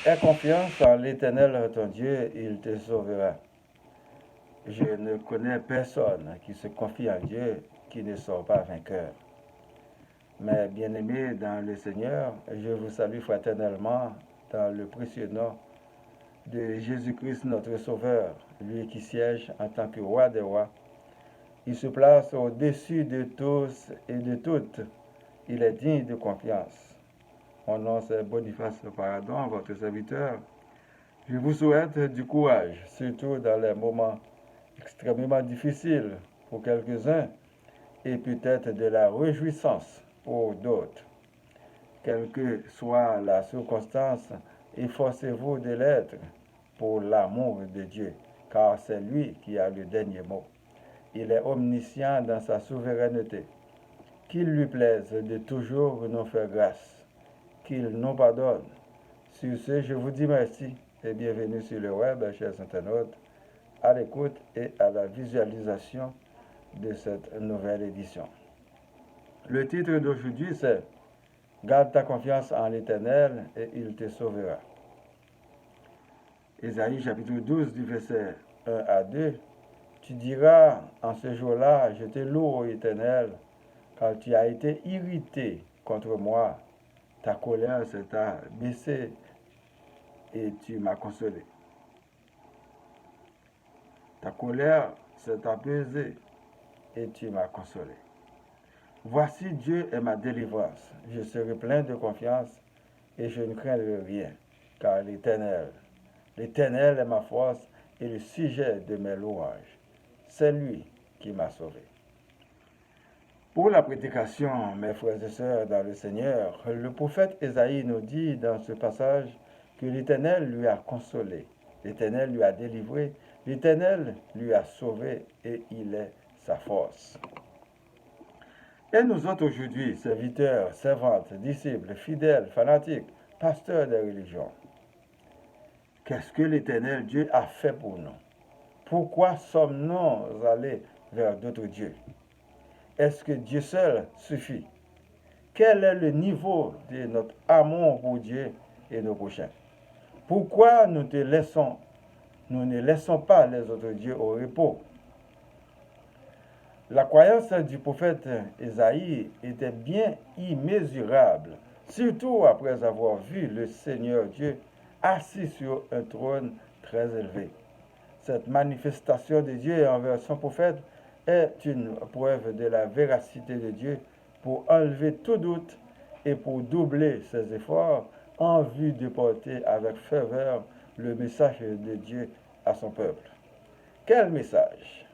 Aie confiance en l'Éternel ton Dieu, il te sauvera. Je ne connais personne qui se confie en Dieu qui ne sort pas vainqueur. Mes bien-aimés dans le Seigneur, je vous salue fraternellement dans le précieux nom de Jésus-Christ notre Sauveur, lui qui siège en tant que roi des rois. Il se place au-dessus de tous et de toutes. Il est digne de confiance. Mon nom c'est Boniface Paradon, votre serviteur. Je vous souhaite du courage, surtout dans les moments extrêmement difficiles pour quelques-uns et peut-être de la réjouissance pour d'autres. Quelle que soit la circonstance, efforcez-vous de l'être pour l'amour de Dieu, car c'est lui qui a le dernier mot. Il est omniscient dans sa souveraineté. Qu'il lui plaise de toujours nous faire grâce, qu'il nous pardonne. Sur ce, je vous dis merci et bienvenue sur le web, chers internautes, à l'écoute et à la visualisation de cette nouvelle édition. Le titre d'aujourd'hui, c'est Garde ta confiance en l'Éternel et il te sauvera. Ésaïe chapitre 12 du verset 1 à 2. Tu diras en ce jour-là, je te loue, ô Éternel, car tu as été irrité contre moi. Ta colère s'est baissée et tu m'as consolé. Ta colère s'est apaisée et tu m'as consolé. Voici Dieu est ma délivrance. Je serai plein de confiance et je ne craindrai rien, car l'Éternel est ma force et le sujet de mes louanges. C'est lui qui m'a sauvé. Pour la prédication, mes frères et sœurs dans le Seigneur, le prophète Ésaïe nous dit dans ce passage que l'Éternel lui a consolé, l'Éternel lui a délivré, l'Éternel lui a sauvé et il est sa force. Et nous autres aujourd'hui, serviteurs, servantes, disciples, fidèles, fanatiques, pasteurs des religions, qu'est-ce que l'Éternel Dieu a fait pour nous? Pourquoi sommes-nous allés vers d'autres dieux? Est-ce que Dieu seul suffit? Quel est le niveau de notre amour pour Dieu et nos prochains? Pourquoi nous ne laissons pas les autres dieux au repos? La croyance du prophète Ésaïe était bien immesurable, surtout après avoir vu le Seigneur Dieu assis sur un trône très élevé. Cette manifestation de Dieu envers son prophète est une preuve de la véracité de Dieu pour enlever tout doute et pour doubler ses efforts en vue de porter avec ferveur le message de Dieu à son peuple. Quel message?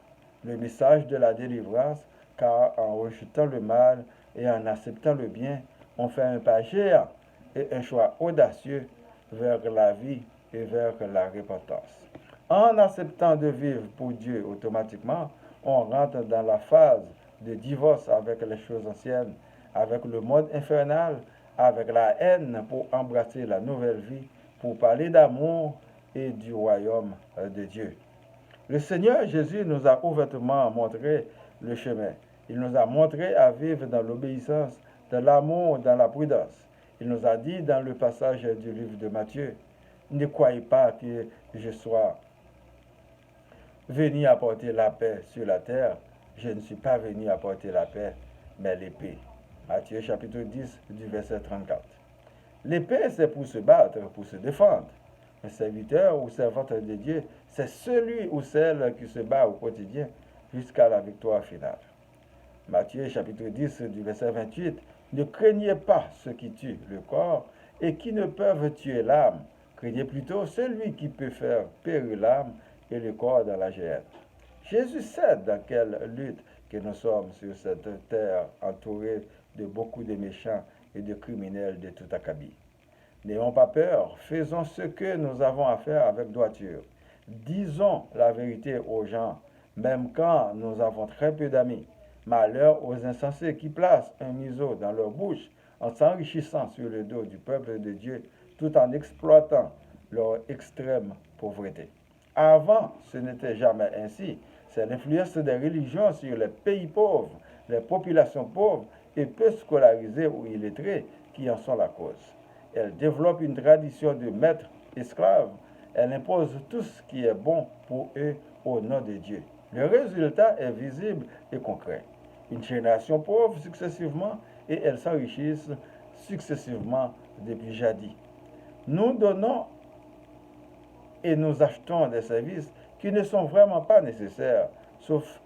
Le message de la délivrance, car en rejetant le mal et en acceptant le bien, on fait un pas géant et un choix audacieux vers la vie et vers la repentance. En acceptant de vivre pour Dieu automatiquement, on rentre dans la phase de divorce avec les choses anciennes, avec le monde infernal, avec la haine pour embrasser la nouvelle vie, pour parler d'amour et du royaume de Dieu. Le Seigneur Jésus nous a ouvertement montré le chemin. Il nous a montré à vivre dans l'obéissance, dans l'amour, dans la prudence. Il nous a dit dans le passage du livre de Matthieu, ne croyez pas que je sois venu apporter la paix sur la terre. Je ne suis pas venu apporter la paix, mais l'épée. Matthieu chapitre 10 du verset 34. L'épée, c'est pour se battre, pour se défendre. Un serviteur ou servante de Dieu, c'est celui ou celle qui se bat au quotidien jusqu'à la victoire finale. Matthieu chapitre 10 du verset 28. Ne craignez pas ceux qui tuent le corps et qui ne peuvent tuer l'âme. Craignez plutôt celui qui peut faire périr l'âme et le corps dans la géhenne. Jésus sait dans quelle lutte que nous sommes sur cette terre entourée de beaucoup de méchants et de criminels de tout acabit. N'ayons pas peur, faisons ce que nous avons à faire avec droiture. Disons la vérité aux gens, même quand nous avons très peu d'amis. Malheur aux insensés qui placent un museau dans leur bouche en s'enrichissant sur le dos du peuple de Dieu tout en exploitant leur extrême pauvreté. Avant, ce n'était jamais ainsi. C'est l'influence des religions sur les pays pauvres, les populations pauvres et peu scolarisées ou illettrées qui en sont la cause. Elles développent une tradition de maître esclaves, elle impose tout ce qui est bon pour eux au nom de Dieu. Le résultat est visible et concret. Une génération pauvre successivement et elles s'enrichissent successivement depuis jadis. Nous donnons et nous achetons des services qui ne sont vraiment pas nécessaires, sauf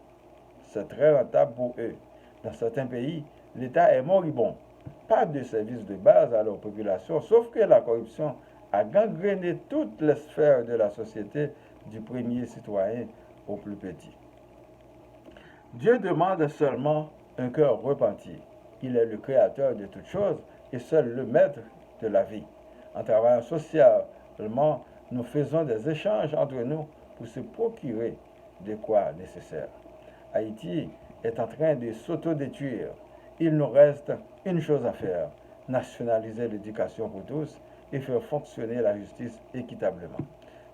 c'est très rentable pour eux. Dans certains pays, l'État est moribond. Pas de services de base à leur population, sauf que la corruption a gangréné toutes les sphères de la société, du premier citoyen au plus petit. Dieu demande seulement un cœur repenti. Il est le créateur de toutes choses et seul le maître de la vie. En travaillant socialement, nous faisons des échanges entre nous pour se procurer de quoi nécessaire. Haïti est en train de s'autodétruire. Il nous reste une chose à faire, nationaliser l'éducation pour tous et faire fonctionner la justice équitablement.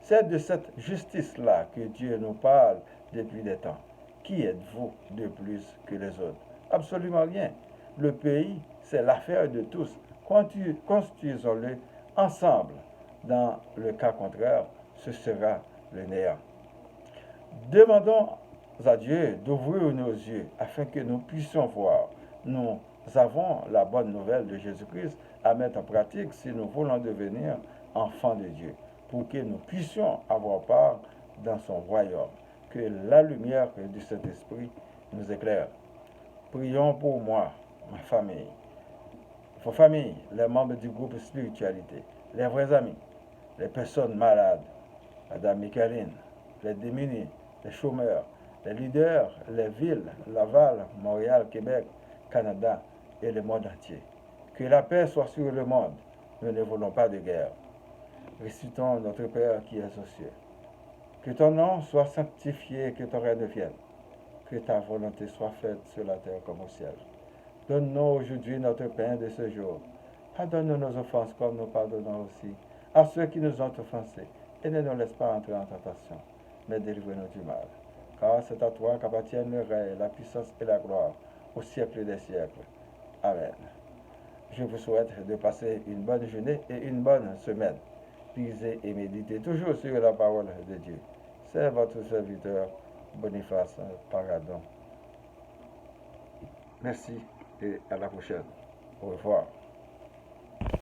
C'est de cette justice-là que Dieu nous parle depuis des temps. Qui êtes-vous de plus que les autres? Absolument rien. Le pays, c'est l'affaire de tous. Construisons-le ensemble. Dans le cas contraire, ce sera le néant. Demandons à Dieu d'ouvrir nos yeux afin que nous puissions voir. Nous avons la bonne nouvelle de Jésus-Christ à mettre en pratique si nous voulons devenir enfants de Dieu, pour que nous puissions avoir part dans son royaume. Que la lumière du Saint-Esprit nous éclaire. Prions pour moi, ma famille, vos familles, les membres du groupe Spiritualité, les vrais amis, les personnes malades, Madame Micheline, les démunis, les chômeurs, les leaders, les villes, Laval, Montréal, Québec, Canada et le monde entier. Que la paix soit sur le monde. Nous ne voulons pas de guerre. Récitons notre Père qui est aux cieux. Que ton nom soit sanctifié, que ton règne vienne. Que ta volonté soit faite sur la terre comme au ciel. Donne-nous aujourd'hui notre pain de ce jour. Pardonne-nous nos offenses comme nous pardonnons aussi à ceux qui nous ont offensés. Et ne nous laisse pas entrer en tentation, mais délivre-nous du mal. Car c'est à toi qu'appartiennent le règne, la puissance et la gloire au siècle des siècles. Amen. Je vous souhaite de passer une bonne journée et une bonne semaine. Lisez et méditez toujours sur la parole de Dieu. C'est votre serviteur Boniface Paradon. Merci et à la prochaine. Au revoir.